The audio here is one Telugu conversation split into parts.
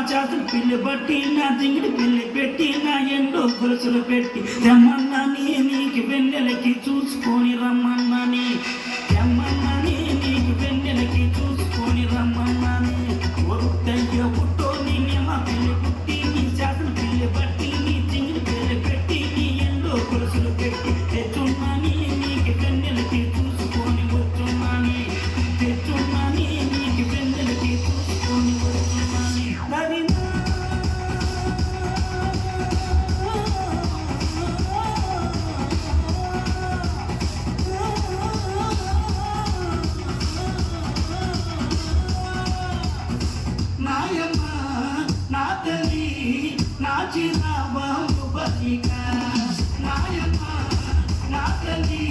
చేతులు పిల్లి బట్టి నా జింగిడి పిల్లి పెట్టి నా ఎండో గొలుసులు పెట్టి తెమ్మన్నాని నీకు వెన్నెలకి చూసుకొని రమ్మన్నాని తెమ్మన్నాని నీకు వెన్నెలకి చూసుకొని రమ్మన్నాని ఒరుతయ్య పుట్టో నేనేమ పిల్లి పుట్టి నీ చేతులు పిల్లి బట్టి నీ జింగిడి పిల్లి పెట్టి నీ ఎండో గొలుసులు పెట్టి తెచ్చున్నాని నీకు వెన్నెలకి చూసుకొని వచ్చున్నాని తెచ్చున్నాని నీకు వెన్నెలకి చూసుకొని వచ్చున్నాని నాయమ్మ నా తల్లి నా చిరాబాబు బలిక నాయమ్మ నా తల్లి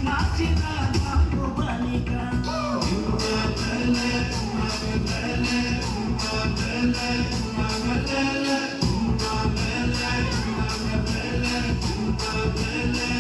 నా చిరాబాబు బలిక la